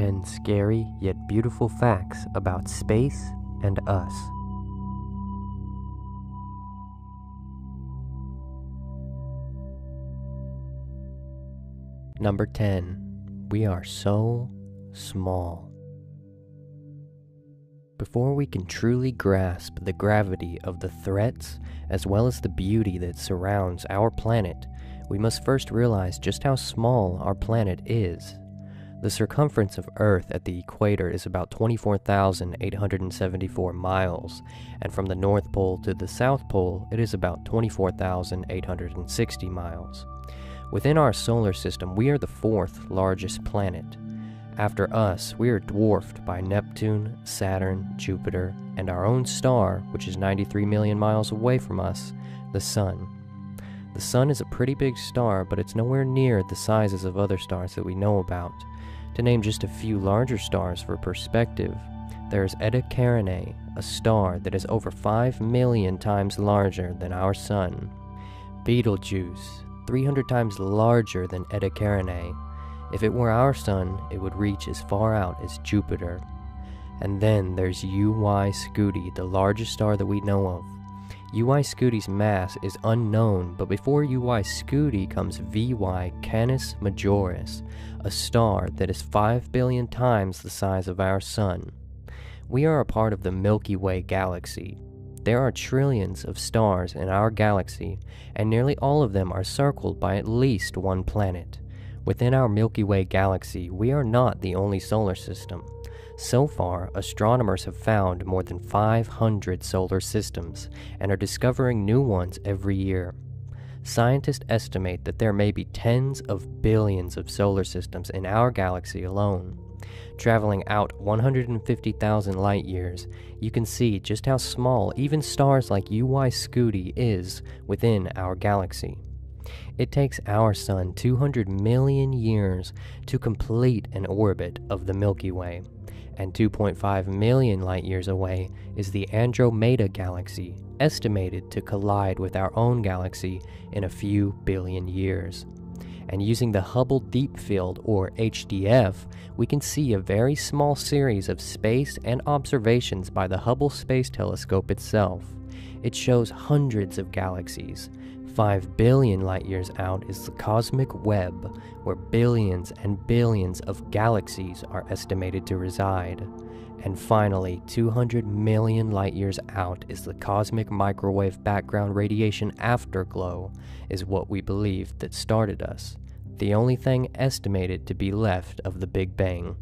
10 scary yet beautiful facts about space and us. Number 10. We are so small. Before we can truly grasp the gravity of the threats as well as the beauty that surrounds our planet, we must first realize just how small our planet is. The circumference of Earth at the equator is about 24,874 miles, and from the North Pole to the South Pole it is about 24,860 miles. Within our solar system, we are the fourth largest planet. After us, we are dwarfed by Neptune, Saturn, Jupiter, and our own star, which is 93 million miles away from us, the Sun. The Sun is a pretty big star, but it's nowhere near the sizes of other stars that we know about. To name just a few larger stars for perspective, there's Eta Carinae, a star that is over 5 million times larger than our Sun. Betelgeuse, 300 times larger than Eta Carinae. If it were our Sun, it would reach as far out as Jupiter. And then there's UY Scuti, the largest star that we know of. UY Scuti's mass is unknown, but before UY Scuti comes VY Canis Majoris, a star that is 5 billion times the size of our Sun. We are a part of the Milky Way galaxy. There are trillions of stars in our galaxy, and nearly all of them are circled by at least one planet. Within our Milky Way galaxy, we are not the only solar system. So far, astronomers have found more than 500 solar systems and are discovering new ones every year. Scientists estimate that there may be tens of billions of solar systems in our galaxy alone. Traveling out 150,000 light years, you can see just how small even stars like UY Scuti is within our galaxy. It takes our Sun 200 million years to complete an orbit of the Milky Way, and 2.5 million light years away is the Andromeda galaxy, estimated to collide with our own galaxy in a few billion years. And using the Hubble Deep Field, or HDF, we can see a very small series of space and observations by the Hubble Space Telescope itself. It shows hundreds of galaxies. 5 billion light years out is the cosmic web, where billions and billions of galaxies are estimated to reside. And finally, 200 million light years out is the cosmic microwave background radiation afterglow, is what we believe that started us, the only thing estimated to be left of the Big Bang.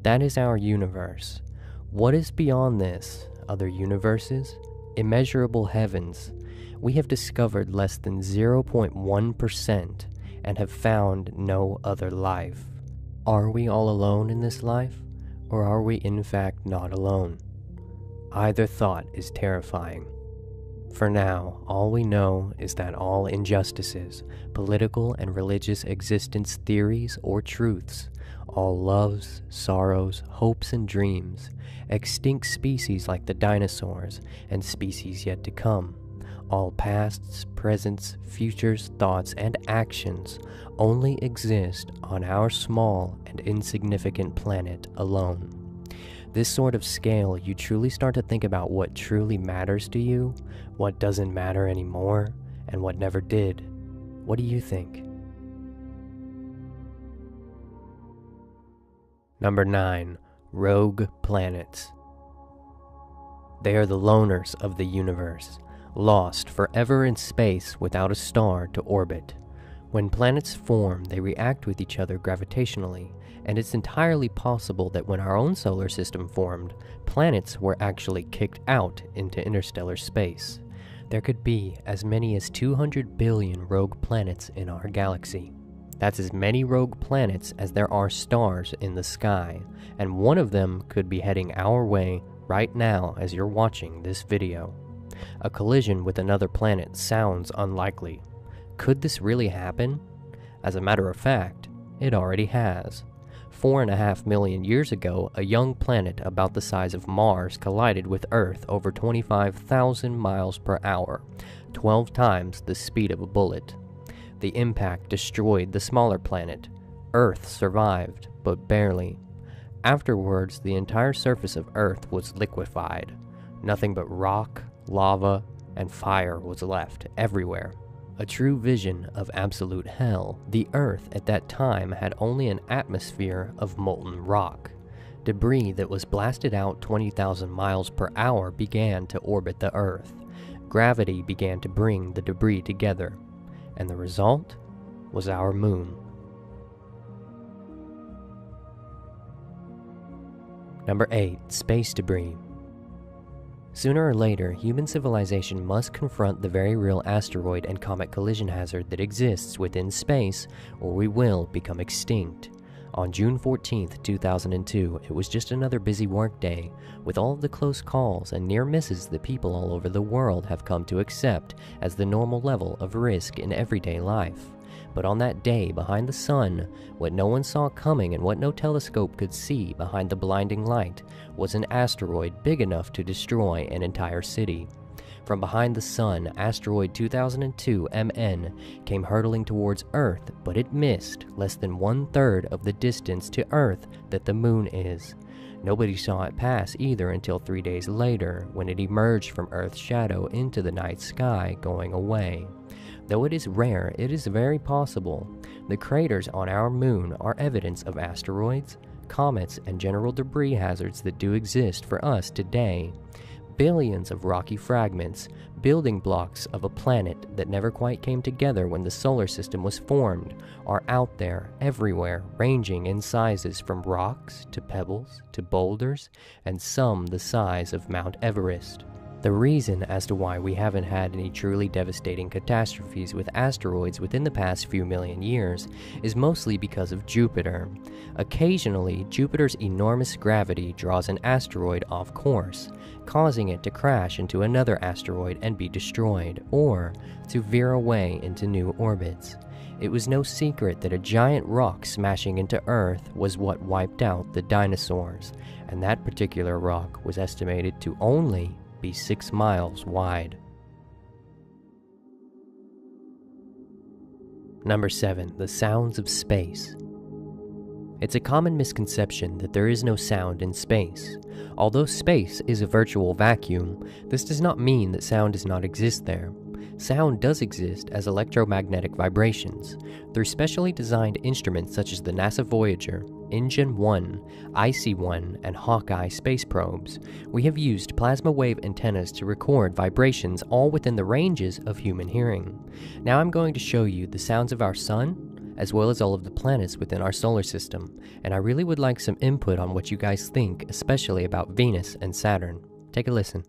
That is our universe. What is beyond this? Other universes? Immeasurable heavens? We have discovered less than 0.1% and have found no other life. Are we all alone in this life, or are we in fact not alone? Either thought is terrifying. For now, all we know is that all injustices, political and religious existence theories or truths, all loves, sorrows, hopes, and dreams, extinct species like the dinosaurs, and species yet to come, all pasts, presents, futures, thoughts, and actions only exist on our small and insignificant planet alone. This sort of scale, you truly start to think about what truly matters to you, what doesn't matter anymore, and what never did. What do you think? Number 9. Rogue planets. They are the loners of the universe, lost forever in space without a star to orbit. When planets form, they react with each other gravitationally, and it's entirely possible that when our own solar system formed, planets were actually kicked out into interstellar space. There could be as many as 200 billion rogue planets in our galaxy. That's as many rogue planets as there are stars in the sky, and one of them could be heading our way right now as you're watching this video. A collision with another planet sounds unlikely. Could this really happen? As a matter of fact, it already has. 4.5 million years ago, a young planet about the size of Mars collided with Earth over 25,000 miles per hour, 12 times the speed of a bullet. The impact destroyed the smaller planet. Earth survived, but barely. Afterwards, the entire surface of Earth was liquefied. Nothing but rock, lava, and fire was left everywhere. A true vision of absolute hell. The Earth at that time had only an atmosphere of molten rock. Debris that was blasted out 20,000 miles per hour began to orbit the Earth. Gravity began to bring the debris together, and the result was our moon. Number 8. Space debris. Sooner or later, human civilization must confront the very real asteroid and comet collision hazard that exists within space, or we will become extinct. On June 14, 2002, it was just another busy workday, with all of the close calls and near misses that people all over the world have come to accept as the normal level of risk in everyday life. But on that day behind the sun, what no one saw coming and what no telescope could see behind the blinding light was an asteroid big enough to destroy an entire city. From behind the sun, asteroid 2002 MN came hurtling towards Earth, but it missed less than 1/3 of the distance to Earth that the moon is. Nobody saw it pass either until 3 days later, when it emerged from Earth's shadow into the night sky, going away. Though it is rare, it is very possible. The craters on our moon are evidence of asteroids, comets, and general debris hazards that do exist for us today. Billions of rocky fragments, building blocks of a planet that never quite came together when the solar system was formed, are out there everywhere, ranging in sizes from rocks to pebbles to boulders, and some the size of Mount Everest. The reason as to why we haven't had any truly devastating catastrophes with asteroids within the past few million years is mostly because of Jupiter. Occasionally, Jupiter's enormous gravity draws an asteroid off course, causing it to crash into another asteroid and be destroyed, or to veer away into new orbits. It was no secret that a giant rock smashing into Earth was what wiped out the dinosaurs, and that particular rock was estimated to only be 6 miles wide. Number 7. The sounds of space. It's a common misconception that there is no sound in space. Although space is a virtual vacuum, this does not mean that sound does not exist there. Sound does exist as electromagnetic vibrations. Through specially designed instruments such as the NASA Voyager, InGen 1, IC-1, and Hawkeye space probes, we have used plasma wave antennas to record vibrations all within the ranges of human hearing. Now I'm going to show you the sounds of our sun, as well as all of the planets within our solar system, and I really would like some input on what you guys think, especially about Venus and Saturn. Take a listen.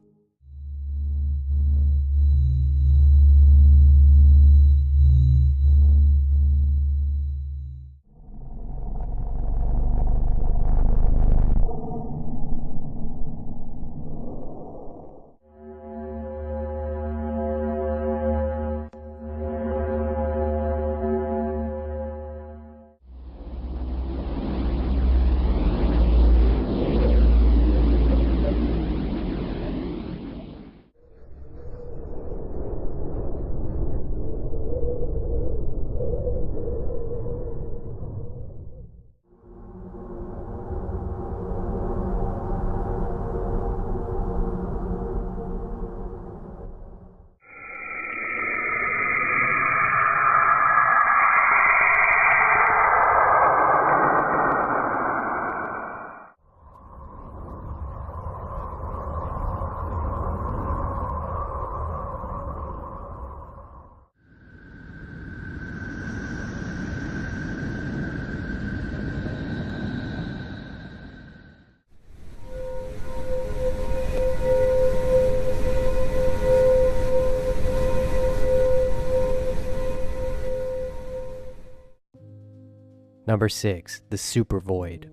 Number 6. The supervoid.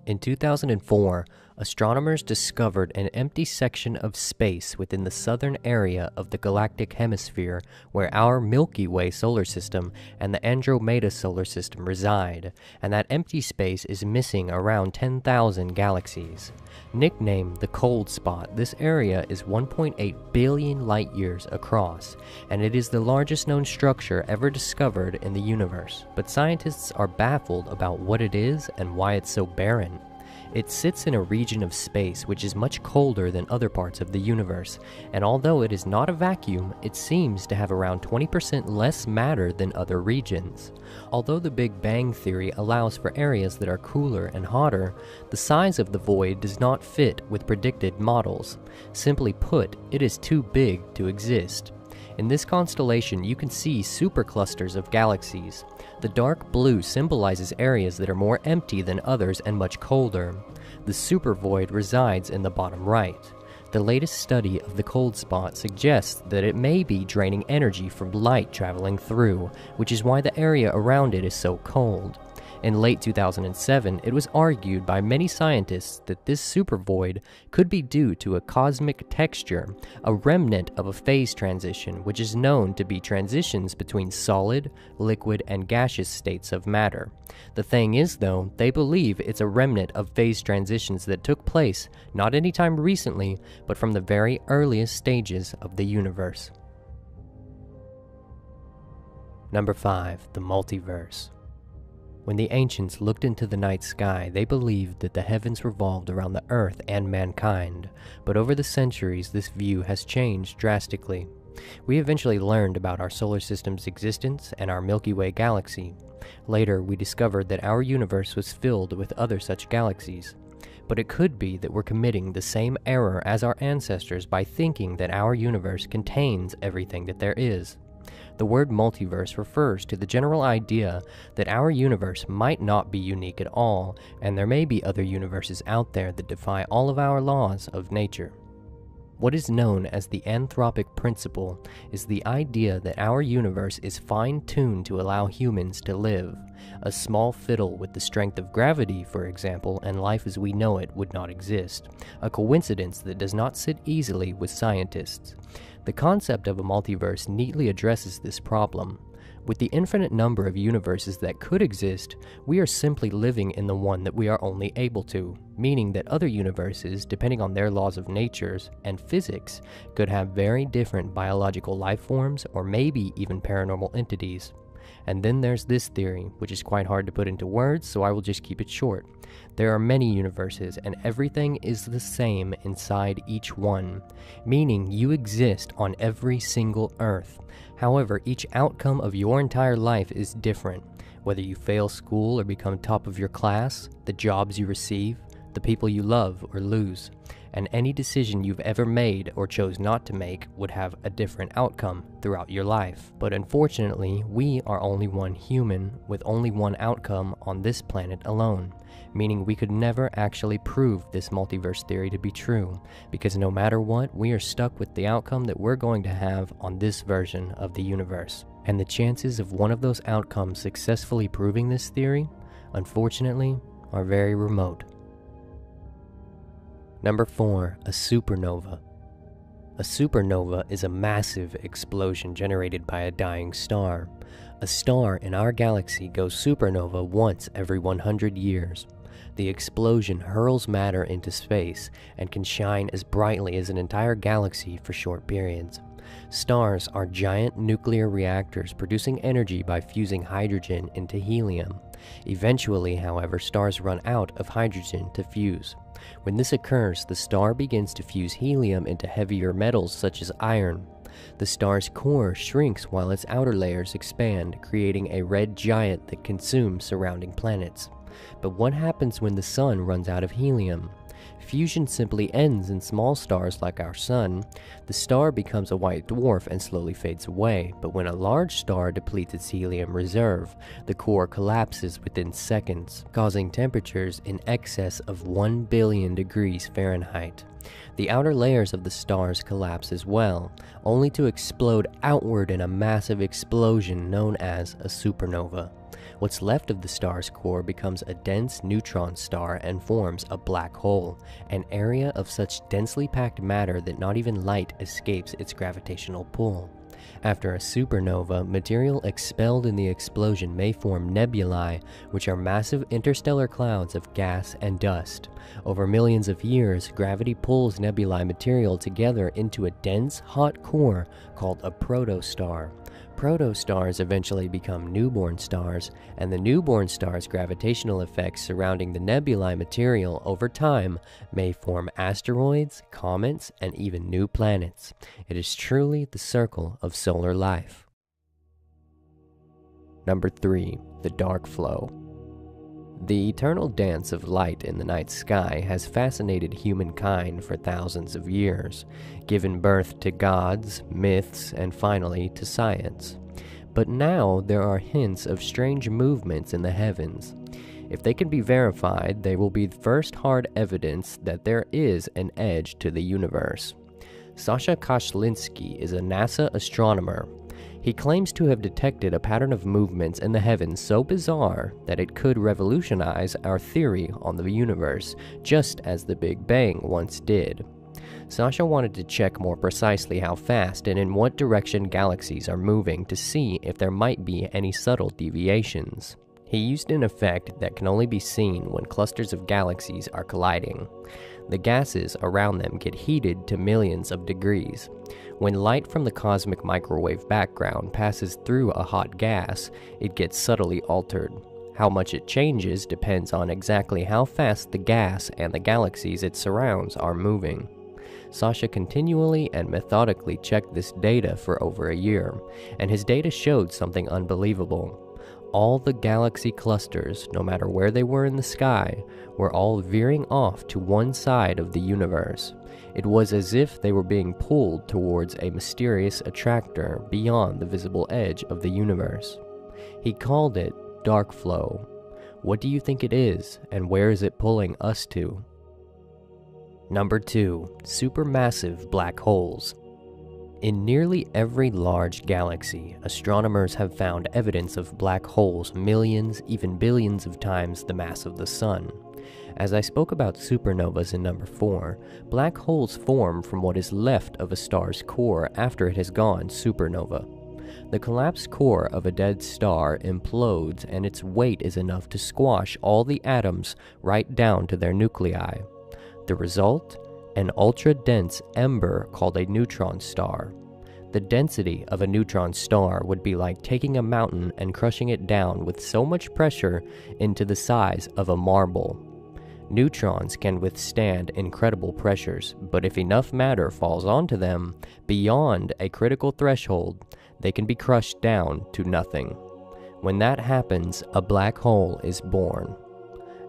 In 2004, Astronomers discovered an empty section of space within the southern area of the galactic hemisphere where our Milky Way solar system and the Andromeda solar system reside, and that empty space is missing around 10,000 galaxies. Nicknamed the cold spot, this area is 1.8 billion light-years across, and it is the largest known structure ever discovered in the universe. But scientists are baffled about what it is and why it's so barren. It sits in a region of space which is much colder than other parts of the universe, and although it is not a vacuum, it seems to have around 20% less matter than other regions. Although the Big Bang theory allows for areas that are cooler and hotter, the size of the void does not fit with predicted models. Simply put, it is too big to exist. In this constellation, you can see superclusters of galaxies. The dark blue symbolizes areas that are more empty than others and much colder. The supervoid resides in the bottom right. The latest study of the cold spot suggests that it may be draining energy from light traveling through, which is why the area around it is so cold. In late 2007, it was argued by many scientists that this supervoid could be due to a cosmic texture, a remnant of a phase transition, which is known to be transitions between solid, liquid, and gaseous states of matter. The thing is, though, they believe it's a remnant of phase transitions that took place not anytime recently, but from the very earliest stages of the universe. Number 5. The Multiverse. When the ancients looked into the night sky, they believed that the heavens revolved around the earth and mankind, but over the centuries this view has changed drastically. We eventually learned about our solar system's existence and our Milky Way galaxy. Later, we discovered that our universe was filled with other such galaxies. But it could be that we're committing the same error as our ancestors by thinking that our universe contains everything that there is. The word multiverse refers to the general idea that our universe might not be unique at all, and there may be other universes out there that defy all of our laws of nature. What is known as the anthropic principle is the idea that our universe is fine-tuned to allow humans to live. A small fiddle with the strength of gravity, for example, and life as we know it would not exist, a coincidence that does not sit easily with scientists. The concept of a multiverse neatly addresses this problem. With the infinite number of universes that could exist, we are simply living in the one that we are only able to, meaning that other universes, depending on their laws of nature and physics, could have very different biological life forms or maybe even paranormal entities. And then there's this theory, which is quite hard to put into words, so I will just keep it short. There are many universes, and everything is the same inside each one, meaning you exist on every single Earth. However, each outcome of your entire life is different, whether you fail school or become top of your class, the jobs you receive, the people you love or lose, and any decision you've ever made or chose not to make would have a different outcome throughout your life. But unfortunately, we are only one human with only one outcome on this planet alone, meaning we could never actually prove this multiverse theory to be true, because no matter what, we are stuck with the outcome that we're going to have on this version of the universe. And the chances of one of those outcomes successfully proving this theory, unfortunately, are very remote. Number 4. A supernova. A supernova is a massive explosion generated by a dying star. A star in our galaxy goes supernova once every 100 years. The explosion hurls matter into space and can shine as brightly as an entire galaxy for short periods. Stars are giant nuclear reactors producing energy by fusing hydrogen into helium. Eventually, however, stars run out of hydrogen to fuse. When this occurs, the star begins to fuse helium into heavier metals such as iron. The star's core shrinks while its outer layers expand, creating a red giant that consumes surrounding planets. But what happens when the sun runs out of helium? Fusion simply ends in small stars like our sun. The star becomes a white dwarf and slowly fades away, but when a large star depletes its helium reserve, the core collapses within seconds, causing temperatures in excess of 1 billion degrees Fahrenheit. The outer layers of the stars collapse as well, only to explode outward in a massive explosion known as a supernova. What's left of the star's core becomes a dense neutron star and forms a black hole, an area of such densely packed matter that not even light escapes its gravitational pull. After a supernova, material expelled in the explosion may form nebulae, which are massive interstellar clouds of gas and dust. Over millions of years, gravity pulls nebulae material together into a dense, hot core called a protostar. Protostars eventually become newborn stars, and the newborn star's gravitational effects surrounding the nebulae material over time may form asteroids, comets, and even new planets. It is truly the circle of solar life. Number 3. The dark flow. The eternal dance of light in the night sky has fascinated humankind for thousands of years, given birth to gods, myths, and finally to science. But now there are hints of strange movements in the heavens. If they can be verified, they will be the first hard evidence that there is an edge to the universe. Sasha Kashlinsky is a NASA astronomer. He claims to have detected a pattern of movements in the heavens so bizarre that it could revolutionize our theory on the universe, just as the Big Bang once did. Sasha wanted to check more precisely how fast and in what direction galaxies are moving to see if there might be any subtle deviations. He used an effect that can only be seen when clusters of galaxies are colliding. The gases around them get heated to millions of degrees. When light from the cosmic microwave background passes through a hot gas, it gets subtly altered. How much it changes depends on exactly how fast the gas and the galaxies it surrounds are moving. Sasha continually and methodically checked this data for over a year, and his data showed something unbelievable. All the galaxy clusters, no matter where they were in the sky, were all veering off to one side of the universe. It was as if they were being pulled towards a mysterious attractor beyond the visible edge of the universe. He called it dark flow. What do you think it is, and where is it pulling us to? Number 2. Supermassive black holes. In nearly every large galaxy, astronomers have found evidence of black holes millions, even billions of times the mass of the Sun. As I spoke about supernovas in number 4, black holes form from what is left of a star's core after it has gone supernova. The collapsed core of a dead star implodes, and its weight is enough to squash all the atoms right down to their nuclei. The result? An ultra-dense ember called a neutron star. The density of a neutron star would be like taking a mountain and crushing it down with so much pressure into the size of a marble. Neutrons can withstand incredible pressures, but if enough matter falls onto them beyond a critical threshold, they can be crushed down to nothing. When that happens, a black hole is born.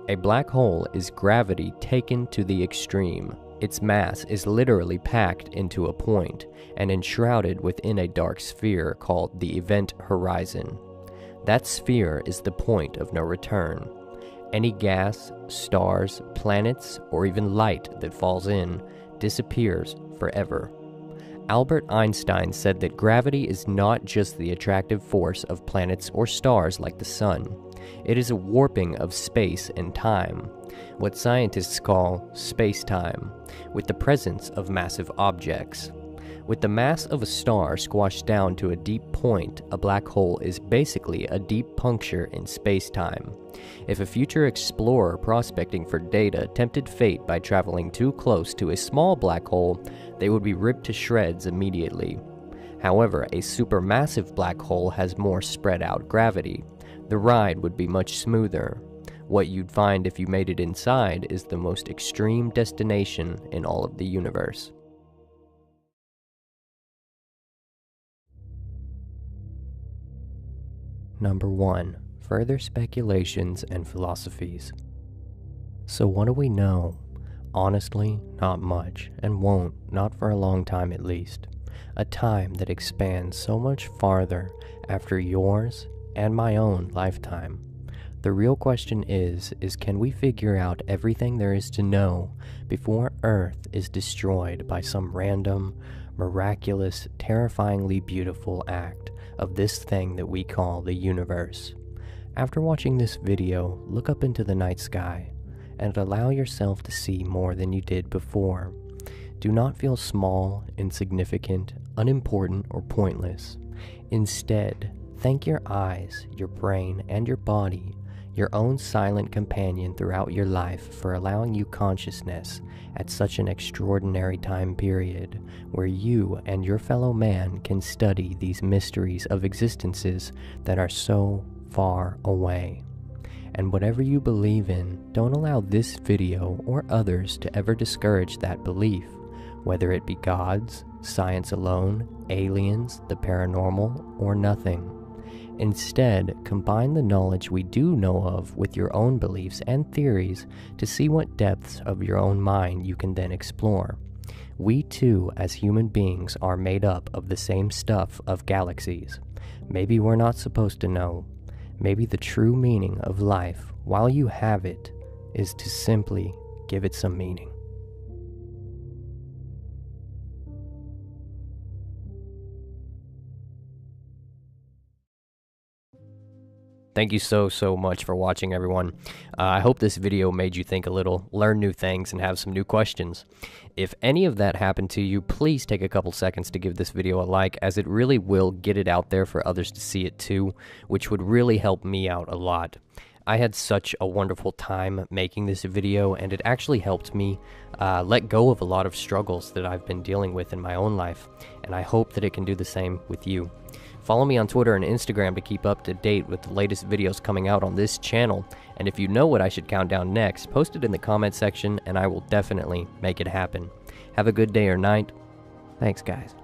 A black hole is gravity taken to the extreme. Its mass is literally packed into a point and enshrouded within a dark sphere called the event horizon. That sphere is the point of no return. Any gas, stars, planets, or even light that falls in disappears forever. Albert Einstein said that gravity is not just the attractive force of planets or stars like the Sun. It is a warping of space and time, what scientists call space-time, with the presence of massive objects. With the mass of a star squashed down to a deep point, a black hole is basically a deep puncture in space-time. If a future explorer prospecting for data tempted fate by traveling too close to a small black hole, they would be ripped to shreds immediately. However, a supermassive black hole has more spread-out gravity. The ride would be much smoother. What you'd find if you made it inside is the most extreme destination in all of the universe. Number 1. Further speculations and philosophies. So what do we know? Honestly, not much, and won't, not for a long time at least. A time that expands so much farther after yours and my own lifetime. The real question is can we figure out everything there is to know before Earth is destroyed by some random, miraculous, terrifyingly beautiful act of this thing that we call the universe? After watching this video, look up into the night sky and allow yourself to see more than you did before. Do not feel small, insignificant, unimportant, or pointless. Instead, thank your eyes, your brain, and your body, your own silent companion throughout your life, for allowing you consciousness at such an extraordinary time period where you and your fellow man can study these mysteries of existences that are so far away. And whatever you believe in, don't allow this video or others to ever discourage that belief, whether it be gods, science alone, aliens, the paranormal, or nothing. Instead, combine the knowledge we do know of with your own beliefs and theories to see what depths of your own mind you can then explore. We too, as human beings, are made up of the same stuff of galaxies. Maybe we're not supposed to know. Maybe the true meaning of life, while you have it, is to simply give it some meaning. Thank you so much for watching, everyone. I hope this video made you think a little, learn new things, and have some new questions. If any of that happened to you, please take a couple seconds to give this video a like, as it really will get it out there for others to see it too, which would really help me out a lot. I had such a wonderful time making this video, and it actually helped me let go of a lot of struggles that I've been dealing with in my own life, and I hope that it can do the same with you. Follow me on Twitter and Instagram to keep up to date with the latest videos coming out on this channel, and if you know what I should count down next, post it in the comment section and I will definitely make it happen. Have a good day or night. Thanks, guys.